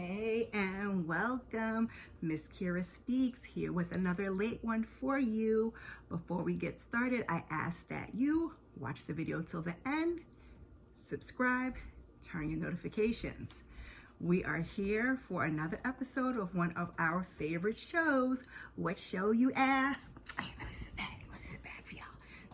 Hey and welcome. Miss Kira Speaks here with another late one for you. Before we get started, I ask that you watch the video till the end, subscribe, turn your notifications. We are here for another episode of one of our favorite shows. What show, you ask? Hey, let me sit back for y'all.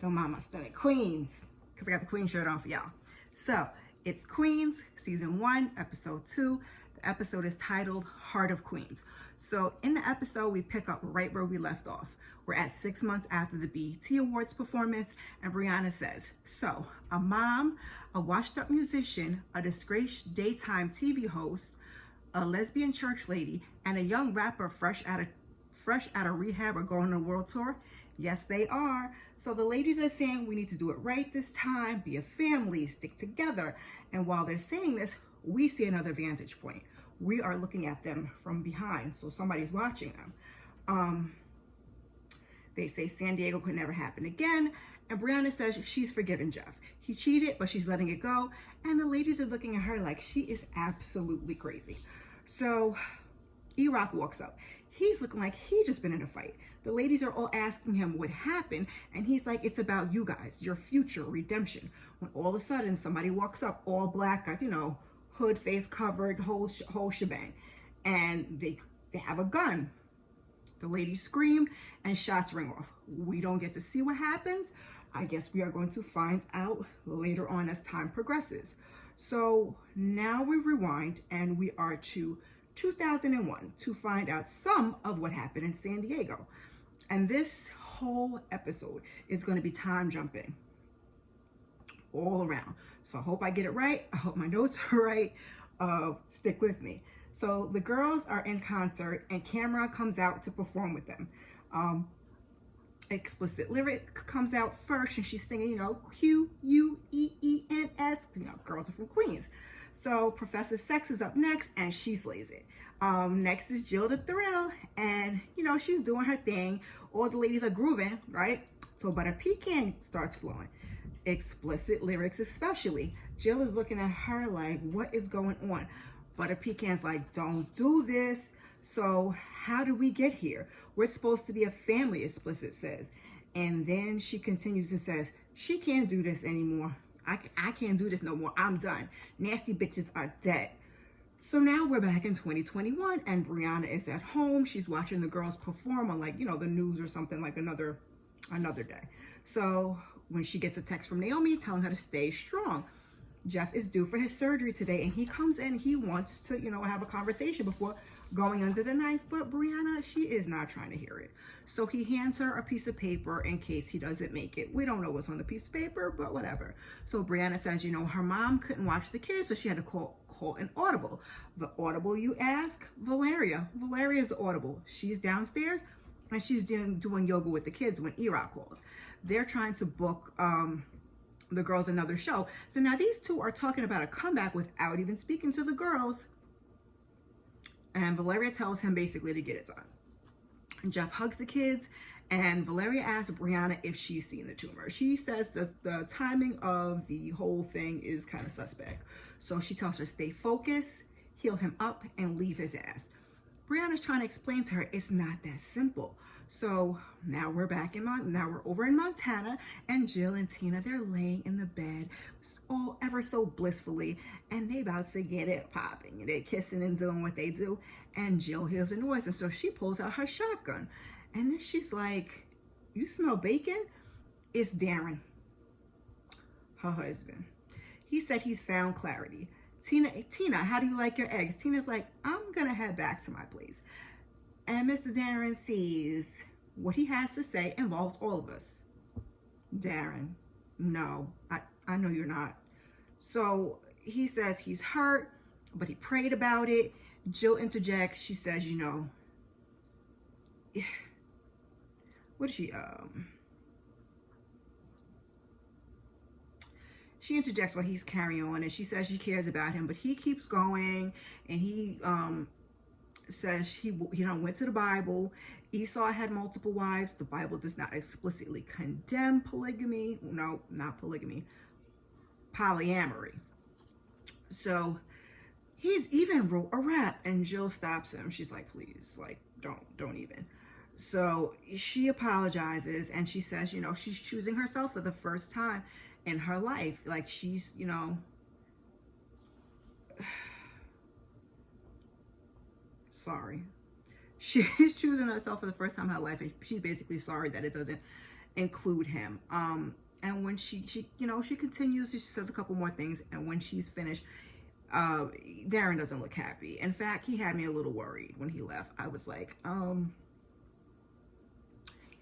Don't mind my stomach. Queens, because I got the Queen shirt on for y'all. So it's Queens, season 1, episode 2. The episode is titled Heart of Queens. So in the episode, we pick up right where we left off. We're at 6 months after the BET Awards performance, and Brianna says, so a mom, a washed up musician, a disgraced daytime TV host, a lesbian church lady, and a young rapper fresh out of rehab are going on a world tour. Yes, they are. So the ladies are saying we need to do it right this time, be a family, stick together. And while they're saying this, we see another vantage point. We are looking at them from behind, so somebody's watching them. They say San Diego could never happen again, and Brianna says she's forgiven Jeff. He cheated, but she's letting it go, and the ladies are looking at her like she is absolutely crazy. So E-Rock walks up. He's looking like he's just been in a fight. The ladies are all asking him what happened, and he's like, it's about you guys, your future, redemption. When all of a sudden somebody walks up, all black, hood, face covered, whole shebang, and they have a gun. The ladies scream and shots ring off. We don't get to see what happens. I guess we are going to find out later on as time progresses. So now we rewind and we are to 2001 to find out some of what happened in San Diego. And this whole episode is going to be time jumping all around. So I hope I get it right. I hope my notes are right. Stick with me. So the girls are in concert and Camera comes out to perform with them. Explicit lyric comes out first and she's singing, Queens, girls are from Queens. So Professor Sex is up next and she slays it. Next is Jill the Thrill, and she's doing her thing. All the ladies are grooving, right? So Butter Pecan starts flowing. Explicit lyrics especially. Jill is looking at her like, what is going on? Butter Pecan's like, don't do this. So how do we get here? We're supposed to be a family, Explicit says. And then she continues and says, she can't do this anymore. I can't do this no more. I'm done. Nasty bitches are dead. So now we're back in 2021 and Brianna is at home. She's watching the girls perform on the news or something, like another day. So when she gets a text from Naomi telling her to stay strong, Jeff is due for his surgery today and he comes in, he wants to, have a conversation before going under the knife, but Brianna, she is not trying to hear it. So he hands her a piece of paper in case he doesn't make it. We don't know what's on the piece of paper, but whatever. So Brianna says, her mom couldn't watch the kids, so she had to call an audible. The audible, you ask? Valeria. Valeria is the audible. She's downstairs and she's doing yoga with the kids when E-Rock calls. They're trying to book the girls another show. So now these two are talking about a comeback without even speaking to the girls. And Valeria tells him basically to get it done. And Jeff hugs the kids and Valeria asks Brianna if she's seen the tumor. She says the timing of the whole thing is kind of suspect. So she tells her stay focused, heal him up, and leave his ass. Brianna's trying to explain to her it's not that simple. So now we're over in Montana, and Jill and Tina, they're laying in the bed all ever so blissfully, and they about to get it popping. They're kissing and doing what they do, and Jill hears a noise, and so she pulls out her shotgun. And then she's like, you smell bacon? It's Darren, her husband. He said he's found clarity. Tina, how do you like your eggs? Tina's like, I'm gonna head back to my place. And Mr. Darren sees what he has to say involves all of us. Darren, no, I know you're not. So he says he's hurt, but he prayed about it. Jill interjects. She says, what is she? She interjects while he's carrying on, and she says she cares about him, but he keeps going, and he says he went to the Bible. Esau had multiple wives. The Bible does not explicitly condemn polygamy. No, not polygamy. Polyamory. So He's even wrote a rap. And Jill stops him. She's like, please, like, don't even. So she apologizes and she says, you know, she's choosing herself for the first time in her life. Like, she's, you know, sorry. She's choosing herself for the first time in her life, and she's basically sorry that it doesn't include him. And when she you know, she continues, she says a couple more things, and when she's finished, Darren doesn't look happy. In fact, he had me a little worried when he left. I was like,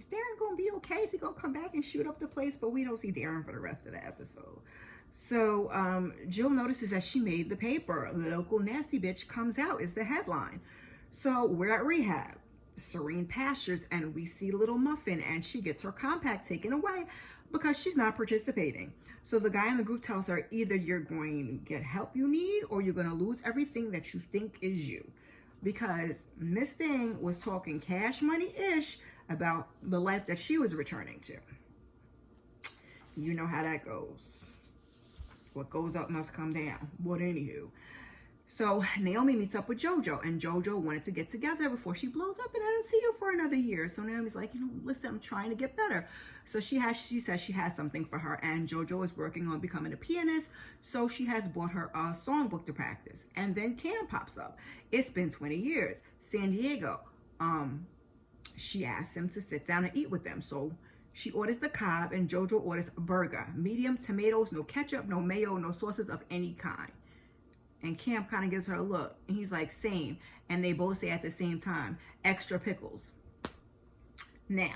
is Darren gonna be okay? Is he gonna come back and shoot up the place? But we don't see Darren for the rest of the episode. So Jill notices that she made the paper. Local nasty bitch comes out is the headline. So we're at rehab, serene pastures, and we see Lil Muffin, and she gets her compact taken away because she's not participating. So the guy in the group tells her, either you're going to get help you need, or you're going to lose everything that you think is you. Because Miss Thing was talking cash money-ish about the life that she was returning to. You know how that goes. What goes up must come down. But anywho. So Naomi meets up with JoJo, and JoJo wanted to get together before she blows up, and I don't see her for another year. So Naomi's like, you know, listen, I'm trying to get better. So she says she has something for her, and JoJo is working on becoming a pianist. So she has bought her a songbook to practice. And then Cam pops up. It's been 20 years. San Diego. She asks him to sit down and eat with them. So she orders the Cobb, and JoJo orders a burger. Medium, tomatoes, no ketchup, no mayo, no sauces of any kind. And Cam kind of gives her a look, and he's like, same. And they both say at the same time, extra pickles. Now,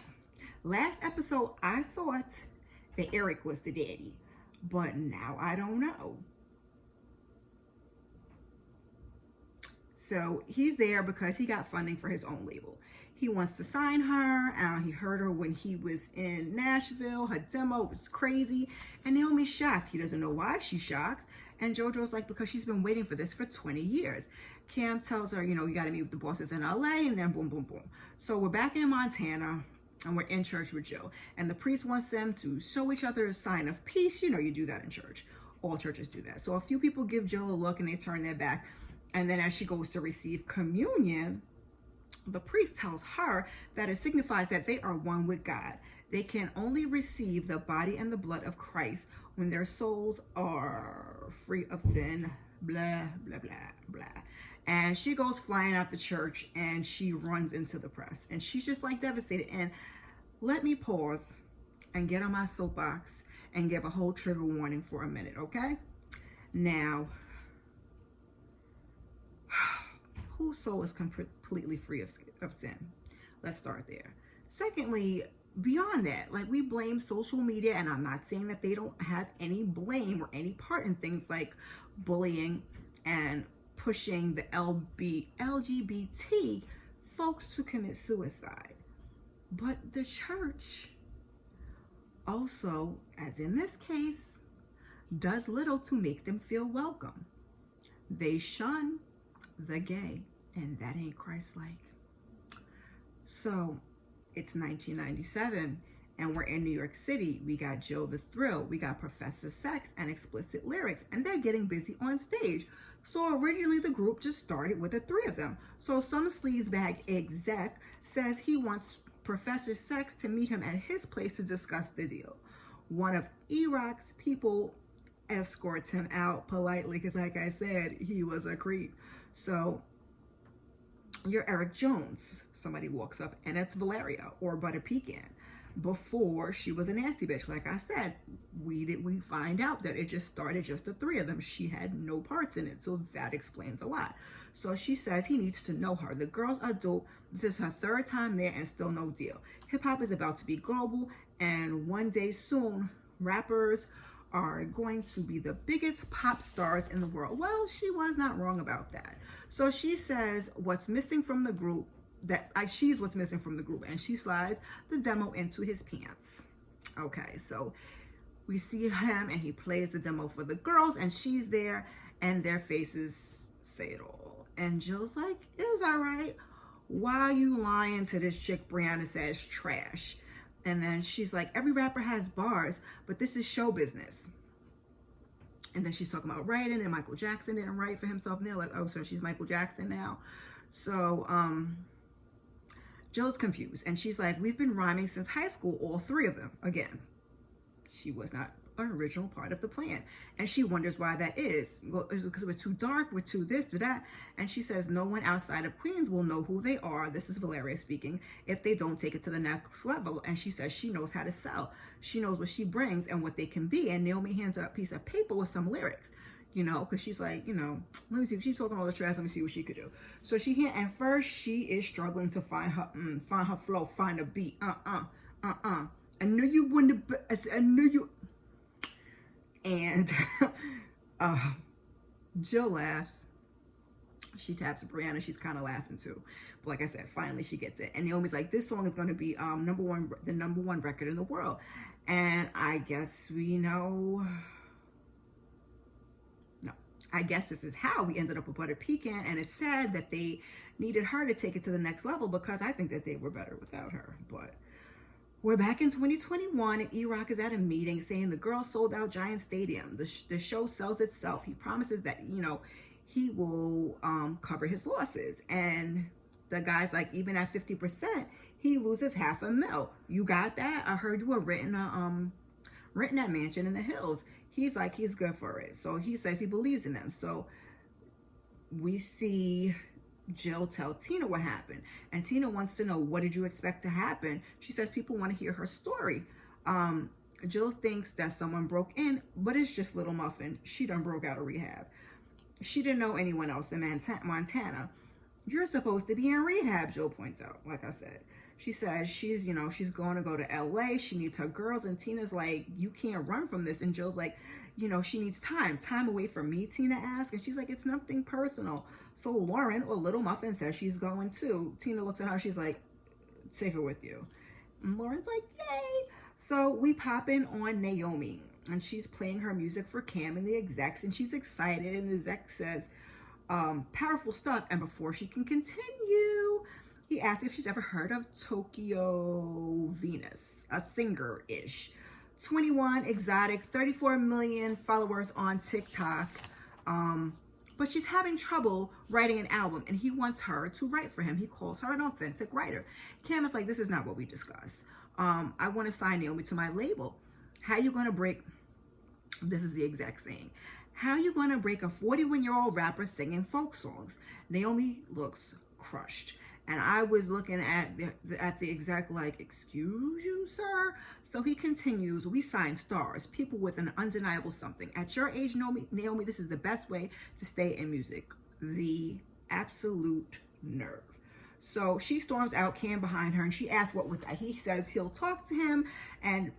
last episode, I thought that Eric was the daddy, but now I don't know. So he's there because he got funding for his own label. He wants to sign her. He heard her when he was in Nashville. Her demo was crazy. And Naomi's shocked. He doesn't know why she's shocked. And JoJo's like, because she's been waiting for this for 20 years. Cam tells her, you know, you got to meet with the bosses in LA, and then boom, boom, boom. So we're back in Montana, and we're in church with Jill. And the priest wants them to show each other a sign of peace. You know, you do that in church. All churches do that. So a few people give Jill a look, and they turn their back. And then as she goes to receive communion, the priest tells her that it signifies that they are one with God. They can only receive the body and the blood of Christ when their souls are free of sin, blah, blah, blah, blah. And she goes flying out the church, and she runs into the press. And she's just like devastated. And let me pause and get on my soapbox and give a whole trigger warning for a minute, okay? Now, whose soul is completely free of sin? Let's start there. Secondly, beyond that, like, we blame social media, and I'm not saying that they don't have any blame or any part in things like bullying and pushing the LGBT folks to commit suicide. But the church also, as in this case, does little to make them feel welcome. They shun the gay, and that ain't Christ-like. So it's 1997, and we're in New York City. We got Jill the Thrill, we got Professor Sex and explicit lyrics, and they're getting busy on stage. So originally the group just started with the three of them. So some sleazebag exec says he wants Professor Sex to meet him at his place to discuss the deal. One of E-Rock's people escorts him out politely because, like I said, he was a creep. So you're Eric Jones. Somebody walks up, and it's Valeria, or Butter Pecan. Before, she was a nasty bitch. Like I said, we find out that it just started just the three of them. She had no parts in it, so that explains a lot. So she says he needs to know her. The girls are dope. This is her third time there, and still no deal. Hip-hop is about to be global, and one day soon, rappers are going to be the biggest pop stars in the world. Well, she was not wrong about that. So she says what's missing from the group, she's what's missing from the group, and she slides the demo into his pants. Okay, so we see him, and he plays the demo for the girls, and she's there, and their faces say it all. And Jill's like, it was all right. Why are you lying to this chick Brianna says trash? And then she's like, every rapper has bars, but this is show business. And then she's talking about writing, and Michael Jackson didn't write for himself. And they're like, oh, so she's Michael Jackson now. So Jill's confused, and she's like, we've been rhyming since high school, all three of them. Again, she was not an original part of the plan, and she wonders why that is. Well, it's because we're too dark, we're too this, too that. And she says no one outside of Queens will know who they are, this is Valeria speaking, if they don't take it to the next level. And she says she knows how to sell, she knows what she brings and what they can be. And Naomi hands her a piece of paper with some lyrics, you know, because she's like, you know, let me see, she's talking all the trash, let me see what she could do. So she at first she is struggling to find her flow, find a beat. I knew you wouldn't, I knew you. And Jill laughs. She taps Brianna. She's kind of laughing too. But like I said, finally she gets it. And Naomi's like, this song is going to be the number one record in the world. And I guess we know. No, I guess this is how we ended up with Butter Pecan. And it's sad that they needed her to take it to the next level, because I think that they were better without her. But we're back in 2021, and E-Rock is at a meeting saying the girl sold out Giant Stadium. The show sells itself. He promises that, you know, he will cover his losses. And the guy's like, even at 50%, he loses $500,000. You got that? I heard you were renting that mansion in the hills. He's like, he's good for it. So he says he believes in them. So we see Jill tell Tina what happened, and Tina wants to know, what did you expect to happen? She says people want to hear her story. Jill thinks that someone broke in, but it's just Lil Muffin. She done broke out of rehab. She didn't know anyone else in Montana. You're supposed to be in rehab, Jill points out. Like I said, she says she's going to go to LA. She needs her girls, and Tina's like, you can't run from this. And Jill's like, you know, she needs time away from me, Tina asks. And she's like, it's nothing personal. So Lauren, or Little Muffin, says she's going too. Tina looks at her, she's like, take her with you. And Lauren's like, yay. So we pop in on Naomi, and she's playing her music for Cam and the execs, and she's excited, and the exec says, powerful stuff. And before she can continue, he asks if she's ever heard of Tokyo Venus, a singer-ish. 21, exotic, 34 million followers on TikTok. But she's having trouble writing an album, and he wants her to write for him. He calls her an authentic writer. Cam is like, this is not what we discussed. I want to sign Naomi to my label. How you going to break, this is the exact saying, how you going to break a 41-year-old rapper singing folk songs? Naomi looks crushed. And I was looking at the exec like, excuse you, sir? So he continues, we sign stars, people with an undeniable something. At your age, Naomi, this is the best way to stay in music. The absolute nerve. So she storms out, Cam behind her, and she asks what was that. He says he'll talk to him,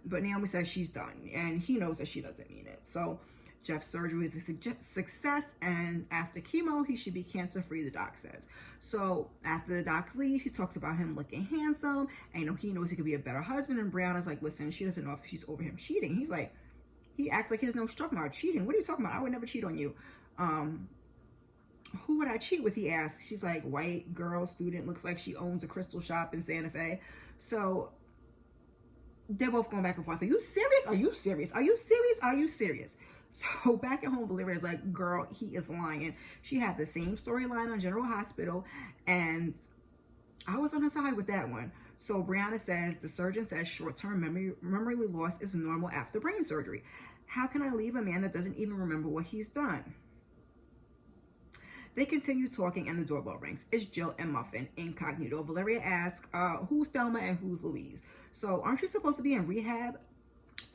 but Naomi says she's done, and he knows that she doesn't mean it. So Jeff's surgery is a success, and after chemo, he should be cancer-free, the doc says. So after the doc leaves, he talks about him looking handsome, and you know, he knows he could be a better husband. And Brianna's like, listen, she doesn't know if she's over him cheating. He's like, he acts like he doesn't know she's talking about cheating. What are you talking about? I would never cheat on you. Who would I cheat with, he asks. She's like, white girl, student, looks like she owns a crystal shop in Santa Fe. So they're both going back and forth. Are you serious? Are you serious? Are you serious? Are you serious? So back at home, Valeria is like, girl, he is lying. She had the same storyline on General Hospital, and I was on her side with that one. So Brianna says, the surgeon says short-term memory loss is normal after brain surgery. How can I leave a man that doesn't even remember what he's done? They continue talking, and the doorbell rings. It's Jill and Muffin, incognito. Valeria asks, who's Thelma and who's Louise? So aren't you supposed to be in rehab?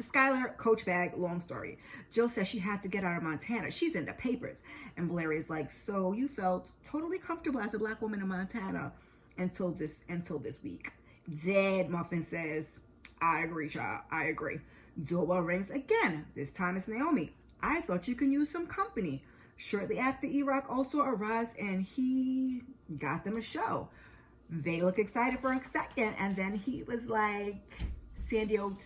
Skylar, coach bag, long story. Jill says she had to get out of Montana. She's in the papers. And Valeria's like, so you felt totally comfortable as a black woman in Montana until this week. Dead, Muffin says, I agree, child. I agree. Doorbell rings again. This time it's Naomi. I thought you could use some company. Shortly after, E-Rock also arrives, and he got them a show. They look excited for a second, and then he was like, San Diego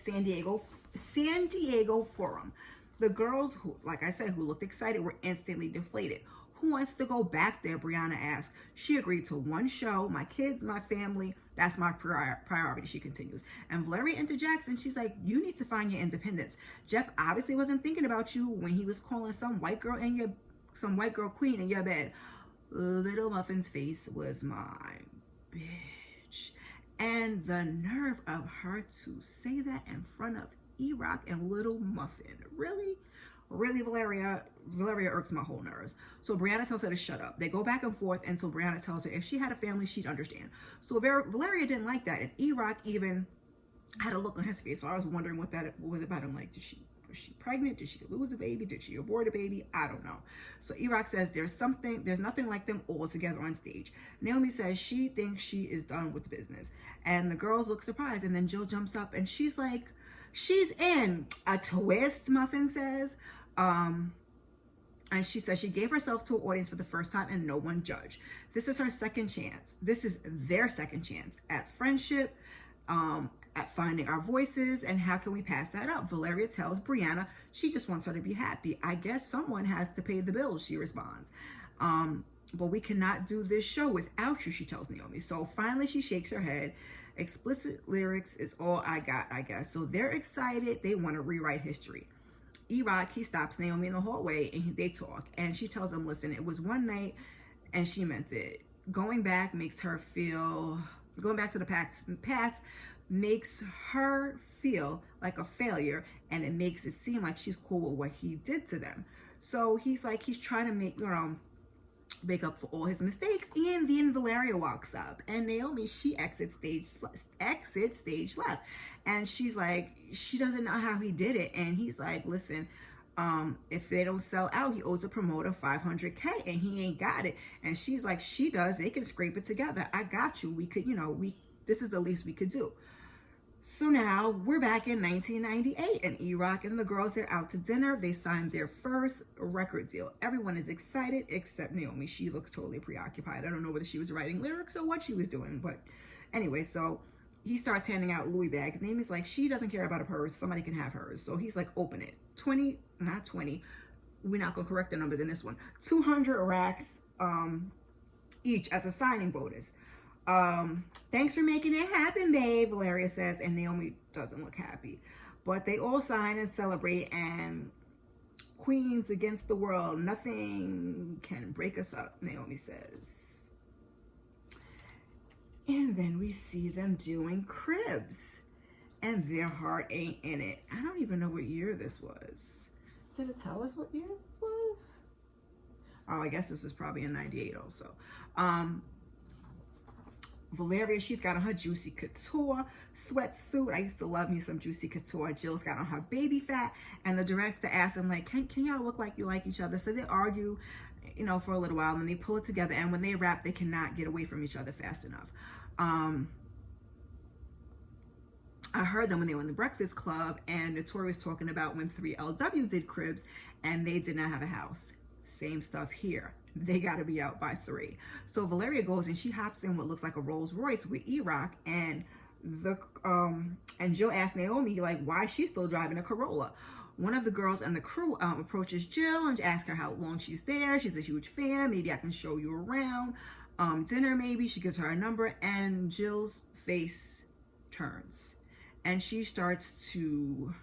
Forum. The girls who, like I said, who looked excited were instantly deflated. Who wants to go back there? Brianna asked. She agreed to one show. My kids, my family, that's my priority, she continues. And Valeria interjects and she's like, you need to find your independence. Jeff obviously wasn't thinking about you when he was calling some white girl queen in your bed. Little Muffin's face was mine. Bitch. And the nerve of her to say that in front of E-Rock and Little Muffin. Really? Really, Valeria irks my whole nerves. So Brianna tells her to shut up. They go back and forth until Brianna tells her if she had a family, she'd understand. So Valeria didn't like that. And E-Rock even had a look on his face. So I was wondering what that was about him. Like, was she pregnant? Did she lose a baby? Did she abort a baby? I don't know. So E-Rock says there's nothing like them all together on stage. Naomi says she thinks she is done with business. And the girls look surprised. And then Jill jumps up and she's like, she's in a twist, Muffin says. And she says she gave herself to an audience for the first time and no one judged. This is her second chance. This is their second chance at friendship, at finding our voices, and how can we pass that up? Valeria tells Brianna she just wants her to be happy. I guess someone has to pay the bills, she responds. But we cannot do this show without you, she tells Naomi. So finally she shakes her head. Explicit lyrics is all I got, I guess. So they're excited. They want to rewrite history. E-Rock, he stops Naomi in the hallway and they talk. And she tells him, listen, it was one night and she meant it. Going back to the past makes her feel like a failure, and it makes it seem like she's cool with what he did to them. So he's trying to make up for all his mistakes. And then Valeria walks up and Naomi, she exits stage left. And she's like, she doesn't know how he did it. And he's like, listen, if they don't sell out, he owes a promoter $500K and he ain't got it. And she's like, she does. They can scrape it together. I got you. We could, this is the least we could do. So now we're back in 1998 and E-Rock and the girls are out to dinner. They signed their first record deal. Everyone is excited except Naomi. She looks totally preoccupied. I don't know whether she was writing lyrics or what she was doing, but anyway, so he starts handing out Louis bags. Naomi's like, she doesn't care about a purse. Somebody can have hers. So he's like, open it. 20, not 20. We're not going to correct the numbers in this one. 200 racks each as a signing bonus. Thanks for making it happen, babe, Valeria says, and Naomi doesn't look happy. But they all sign and celebrate, and queens against the world. Nothing can break us up, Naomi says. And then we see them doing cribs, and their heart ain't in it. I don't even know what year this was. Did it tell us what year this was? Oh, I guess this is probably in 98 also. Valeria, she's got on her Juicy Couture sweatsuit. I used to love me some Juicy Couture. Jill's got on her baby fat. And the director asked them, like, can y'all look like you like each other? So they argue, for a little while. And then they pull it together. And when they rap, they cannot get away from each other fast enough. I heard them when they were in the Breakfast Club. And Notorious talking about when 3LW did cribs. And they did not have a house. Same stuff here. They got to be out by 3. So Valeria goes and she hops in what looks like a Rolls Royce with E-Rock, and Jill asks Naomi like why she's still driving a Corolla. One of the girls and the crew approaches Jill and asks her how long she's there. She's a huge fan. Maybe I can show you around. Dinner maybe. She gives her a number, and Jill's face turns and she starts to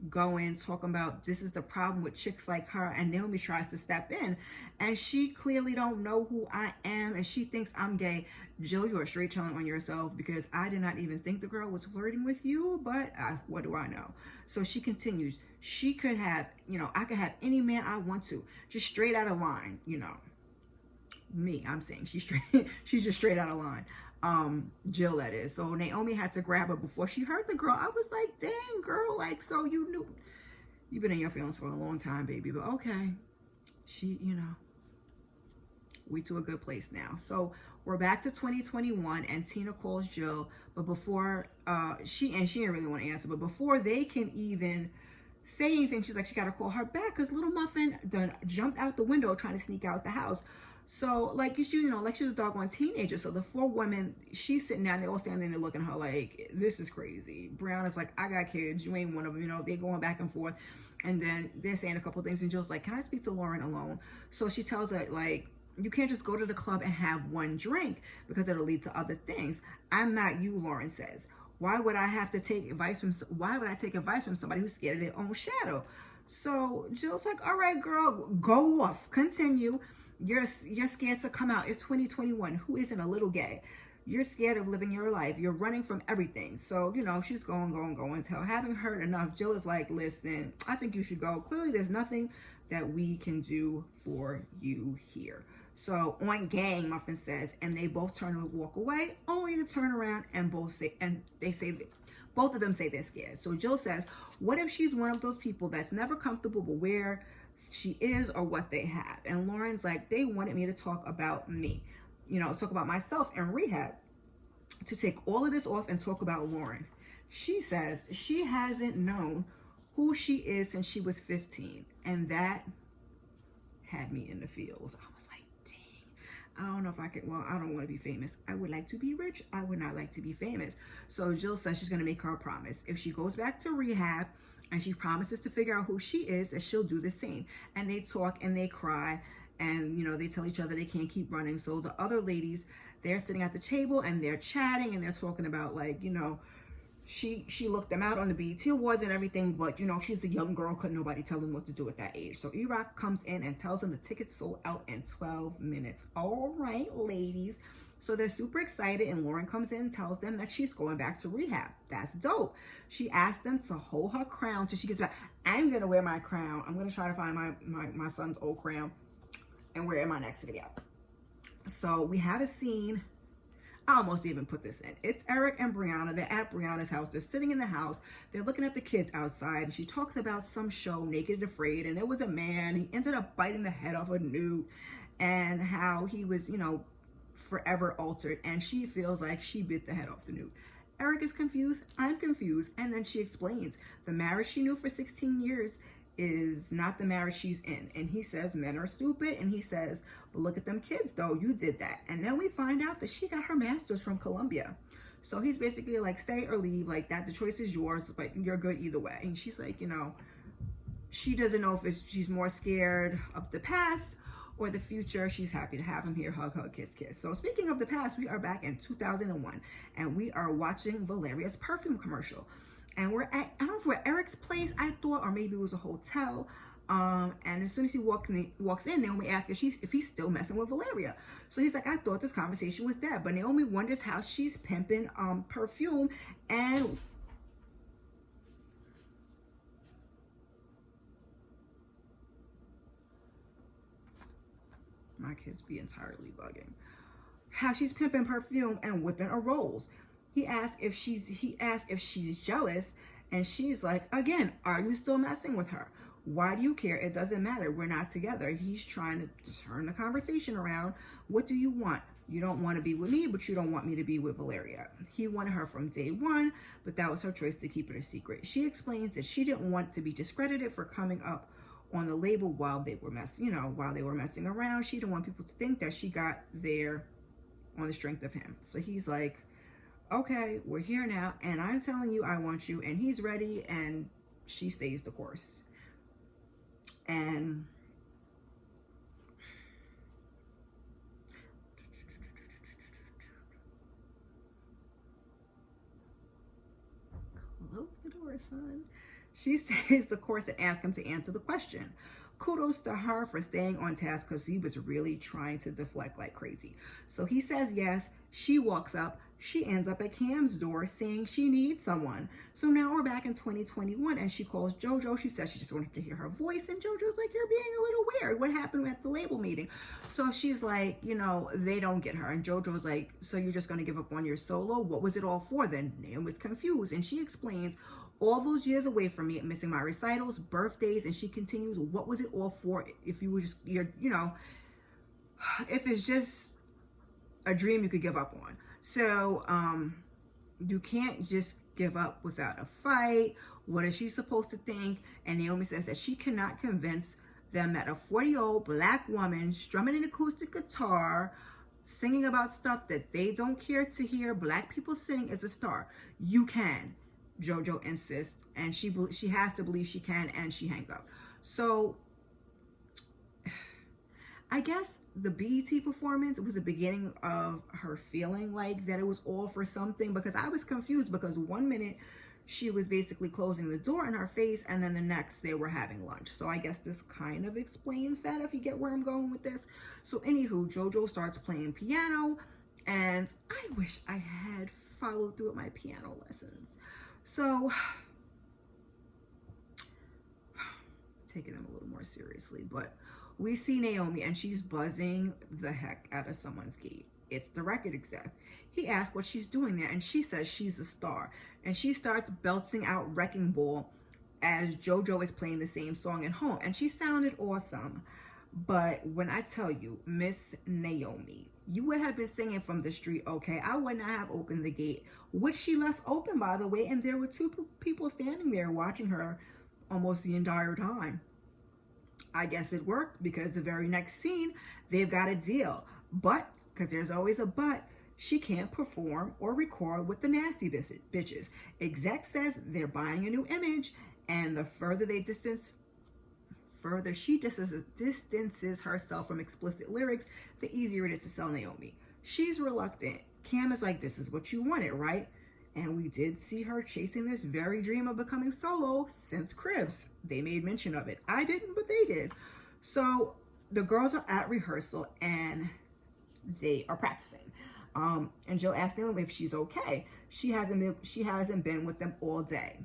go in talking about this is the problem with chicks like her, and Naomi tries to step in and she clearly don't know who I am and she thinks I'm gay. Jill, you are straight telling on yourself because I did not even think the girl was flirting with you, but what do I know? So she continues, she could have, I could have any man I want to, just straight out of line, me, I'm saying she's just straight out of line. Jill, that is. So Naomi had to grab her before she hurt the girl. I was like, dang, girl, like, so you knew, you've been in your feelings for a long time, baby, but okay. She, we to a good place now. So we're back to 2021 and Tina calls Jill, but before, she didn't really want to answer, but before they can even say anything, she's like, she got to call her back because Little Muffin done jumped out the window trying to sneak out the house. So, like, she's a doggone teenager. So the 4 women, she's sitting down, they all standing there looking at her like, this is crazy. Brianna's like, I got kids, you ain't one of them. They're going back and forth. And then they're saying a couple things, and Jill's like, can I speak to Lauren alone? So she tells her, like, you can't just go to the club and have one drink because it'll lead to other things. I'm not you, Lauren says. Why would I take advice from somebody who's scared of their own shadow? So Jill's like, all right, girl, go off, continue. You're scared to come out. It's 2021. Who isn't a little gay? You're scared of living your life. You're running from everything. So, she's going until having heard enough, Jill is like, listen, I think you should go. Clearly, there's nothing that we can do for you here. So on gang, Muffin says, and they both turn to walk away, only to turn around and both of them say they're scared. So Jill says, what if she's one of those people that's never comfortable with where she is or what they have? And Lauren's like, they wanted me to talk about me, talk about myself in rehab, to take all of this off and talk about Lauren. She says she hasn't known who she is since she was 15. And that had me in the feels. I was like, I don't know if I could, I don't want to be famous. I would like to be rich. I would not like to be famous. So Jill says she's going to make her a promise. If she goes back to rehab and she promises to figure out who she is, that she'll do the same. And they talk and they cry and, they tell each other they can't keep running. So the other ladies, they're sitting at the table and they're chatting and they're talking about, like, she looked them out on the BET Awards and everything, but she's a young girl, couldn't nobody tell them what to do at that age. So E-Rock comes in and tells them the tickets sold out in 12 minutes. All right, ladies. So they're super excited, and Lauren comes in and tells them that she's going back to rehab. That's dope. She asked them to hold her crown till she gets back. I'm gonna wear my crown. I'm gonna try to find my son's old crown and wear it in my next video. So we have a scene. I almost even put this in. It's Eric and Brianna. They're at Brianna's house. They're sitting in the house. They're looking at the kids outside. And she talks about some show, Naked and Afraid. And there was a man. He ended up biting the head off a newt. And how he was, forever altered. And she feels like she bit the head off the newt. Eric is confused. I'm confused. And then she explains the marriage she knew for 16 years is not the marriage she's in. And he says men are stupid, and he says, but look at them kids though, you did that. And then we find out that she got her master's from Columbia. So he's basically like, stay or leave, like that, the choice is yours, but you're good either way. And she's like, she doesn't know if she's more scared of the past or the future. She's happy to have him here. Hug, hug, kiss, kiss. So speaking of the past, we are back in 2001 and we are watching Valeria's perfume commercial. And we're at, I don't know if we're at Eric's place, I thought, or maybe it was a hotel. And as soon as he walks in, Naomi asks if he's still messing with Valeria. So he's like, I thought this conversation was dead. But Naomi wonders how she's pimping perfume. And my kids be entirely bugging. How she's pimping perfume and whipping a rolls. He asked if she's jealous, and she's like, again, are you still messing with her? Why do you care? It doesn't matter. We're not together. He's trying to turn the conversation around. What do you want? You don't want to be with me, but you don't want me to be with Valeria. He wanted her from day one, but that was her choice to keep it a secret. She explains that she didn't want to be discredited for coming up on the label while they were messing around. She didn't want people to think that she got there on the strength of him. So he's like, okay, we're here now, and I'm telling you I want you, and he's ready, and she stays the course. And close the door, son. She stays the course and asks him to answer the question. Kudos to her for staying on task because he was really trying to deflect like crazy. So he says yes. She walks up. She ends up at Cam's door saying she needs someone. So now we're back in 2021 and she calls JoJo. She says she just wanted to hear her voice. And JoJo's like, you're being a little weird. What happened at the label meeting? So she's like, they don't get her. And JoJo's like, so you're just going to give up on your solo? What was it all for then? Naomi's confused. And she explains, all those years away from me, missing my recitals, birthdays, and she continues, what was it all for if you were just, if it's just a dream you could give up on. So you can't just give up without a fight. What is she supposed to think? And Naomi says that she cannot convince them that a 40-year-old black woman strumming an acoustic guitar, singing about stuff that they don't care to hear black people sing is a star. You can. JoJo insists, and she has to believe she can, and she hangs up. So I guess the BET performance was the beginning of her feeling like that it was all for something, because I was confused, because one minute she was basically closing the door in her face, and then the next they were having lunch. So I guess this kind of explains that, if you get where I'm going with this. So anywho, JoJo starts playing piano, and I wish I had followed through with my piano lessons. So taking them a little more seriously, but we see Naomi, and she's buzzing the heck out of someone's gate. It's the record exec. He asks what she's doing there, and she says she's a star. And she starts belting out Wrecking Ball as JoJo is playing the same song at home. And she sounded awesome. But when I tell you, Miss Naomi, you would have been singing from the street, okay? I would not have opened the gate, which she left open, by the way. And there were two people standing there watching her almost the entire time. I guess it worked, because the very next scene, they've got a deal. But, because there's always a but, she can't perform or record with the nasty bitches. Exec says they're buying a new image, and the further she distances herself from explicit lyrics, the easier it is to sell Naomi. She's reluctant. Cam is like, this is what you wanted, right? And we did see her chasing this very dream of becoming solo since Cribs. They made mention of it. I didn't, but they did. So the girls are at rehearsal, and they are practicing. And Jill asked Naomi if she's okay. She hasn't been with them all day.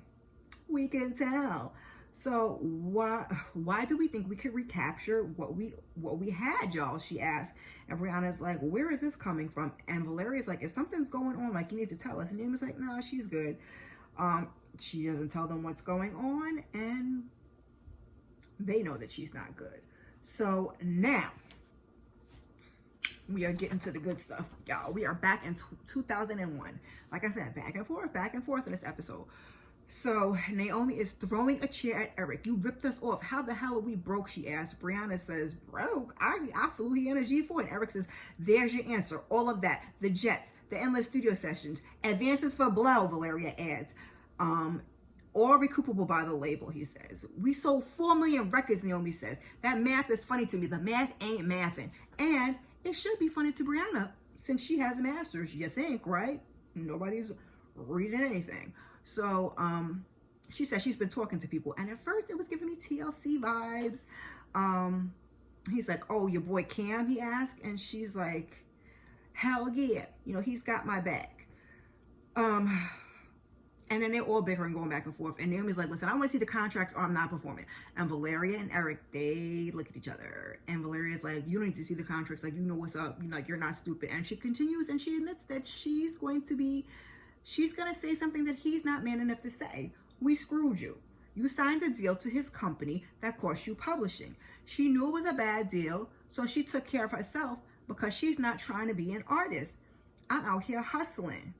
We can tell. So why do we think we could recapture what we had, y'all? She asked. And Brianna's like, where is this coming from? And Valeria's like, if something's going on, like, you need to tell us. And Naomi's like, nah, she's good. She doesn't tell them what's going on, and they know that she's not good. So now we are getting to the good stuff, y'all. We are back in 2001. Like I said, back and forth in this episode. So Naomi is throwing a chair at Eric. You ripped us off. How the hell are we broke? She asked. Brianna says, broke? I flew here in a G4. And Eric says, there's your answer. All of that. The jets, the endless studio sessions, advances for blow, Valeria adds. All recoupable by the label, he says. We sold 4 million records, Naomi says. That math is funny to me. The math ain't mathing. And it should be funny to Brianna, since she has a master's, you think, right? Nobody's reading anything. So she said she's been talking to people, and at first it was giving me TLC vibes. He's like, oh, your boy Cam, he asked, and she's like, hell yeah, he's got my back. And then they're all bickering, going back and forth, and Naomi's like, listen, I want to see the contracts or I'm not performing. And Valeria and Eric, they look at each other, and Valeria's like, you don't need to see the contracts, like, you know what's up, you're not stupid. And she continues, and she admits that she's going to say something that he's not man enough to say. We screwed you. You signed a deal to his company that cost you publishing. She knew it was a bad deal, so she took care of herself, because she's not trying to be an artist. I'm out here hustling.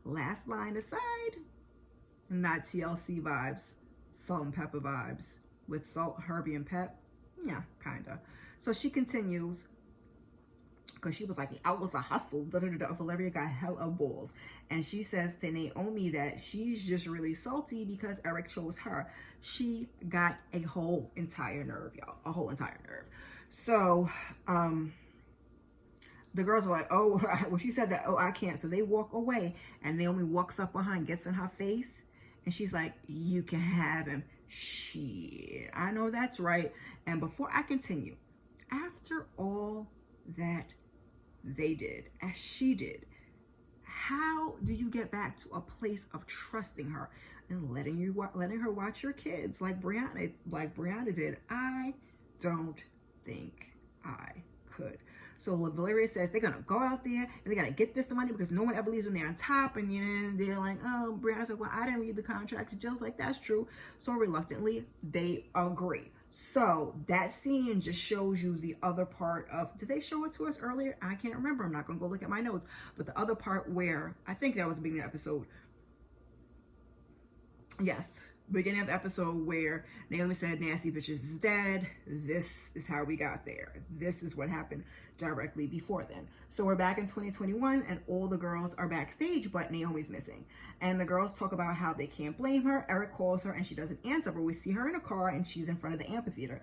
Last line aside, not TLC vibes, Salt and Pepper vibes. With Salt, Herbie, and Pep, yeah, kinda. So she continues, because she was like, I was a hustle. Valeria got hella balls. And she says to Naomi that she's just really salty because Eric chose her. She got a whole entire nerve, y'all. A whole entire nerve. So, the girls are like, oh, well, she said that, oh, I can't. So they walk away, and Naomi walks up behind, gets in her face, and she's like, you can have him. Shit, I know that's right. And before I continue, after all that they did, as she did, how do you get back to a place of trusting her and letting her watch your kids like Brianna did? I don't think I could. So Valeria says they're gonna go out there and they gotta get this money because no one ever leaves when they're on top. And they're like, oh, Brianna's like, well, I didn't read the contract. Jill's like, that's true. So reluctantly, they agree. So that scene just shows you the other part of, did they show it to us earlier? I can't remember. I'm not gonna go look at my notes. But the other part where, I think that was the beginning of the episode. Yes, beginning of the episode where Naomi said Nasty Bitches is dead. This is how we got there. This is what happened directly before then. So we're back in 2021 and all the girls are backstage, but Naomi's missing. And the girls talk about how they can't blame her. Eric calls her and she doesn't answer, but we see her in a car and she's in front of the amphitheater.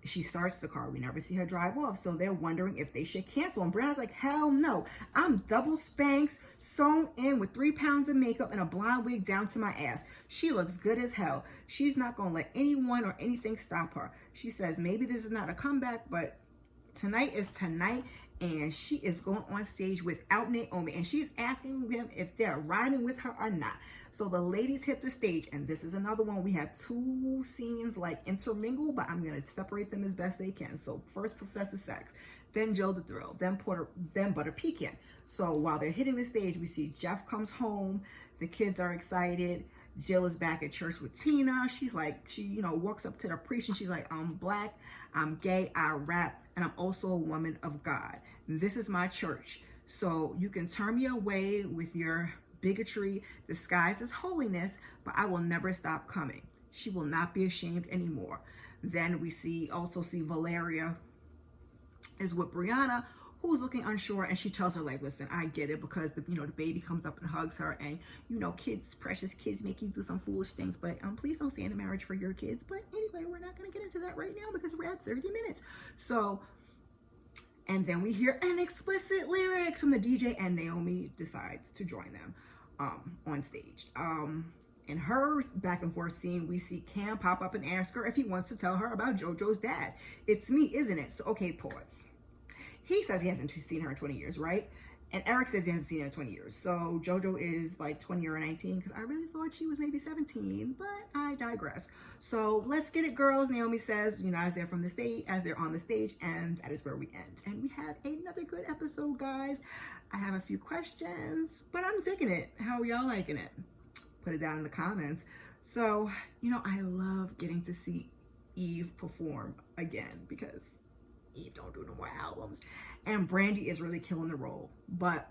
She starts the car. We never see her drive off. So they're wondering if they should cancel. And Brianna's like, hell no. I'm double Spanx, sewn in with 3 pounds of makeup and a blonde wig down to my ass. She looks good as hell. She's not going to let anyone or anything stop her. She says, maybe this is not a comeback, but tonight is tonight. And she is going on stage without Naomi. And she's asking them if they're riding with her or not. So the ladies hit the stage. And this is another one. We have 2 scenes like intermingle, but I'm going to separate them as best they can. So first Professor Sex, then Jill the Thrill, then Butter Pecan. So while they're hitting the stage, we see Jeff comes home. The kids are excited. Jill is back at church with Tina. She's like, she walks up to the priest and she's like, I'm black, I'm gay, I rap, and I'm also a woman of God. This is my church. So you can turn me away with your bigotry disguised as holiness, but I will never stop coming. She will not be ashamed anymore. Then we also see Valeria is with Brianna, who's looking unsure, and she tells her, like, listen, I get it, because the baby comes up and hugs her, and kids, precious kids, make you do some foolish things, but please don't stay in a marriage for your kids. But anyway, we're not going to get into that right now because we're at 30 minutes. So, and then we hear an explicit lyrics from the DJ, and Naomi decides to join them on stage. In her back and forth scene, we see Cam pop up and ask her if he wants to tell her about JoJo's dad. It's me, isn't it? So, okay, pause. He says he hasn't seen her in 20 years, right? And Eric says he hasn't seen her in 20 years. So JoJo is like 20 or 19, because I really thought she was maybe 17, but I digress. So let's get it, girls. Naomi says, as they're on the stage, and that is where we end. And we had another good episode, guys. I have a few questions, but I'm digging it. How are y'all liking it? Put it down in the comments. So, I love getting to see Eve perform again, because Eve don't do no more albums, and Brandy is really killing the role. But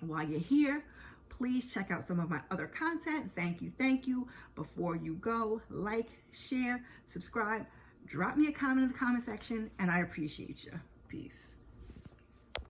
while you're here, please check out some of my other content. Thank you. Before you go, like, share, subscribe, drop me a comment in the comment section, and I appreciate you. Peace.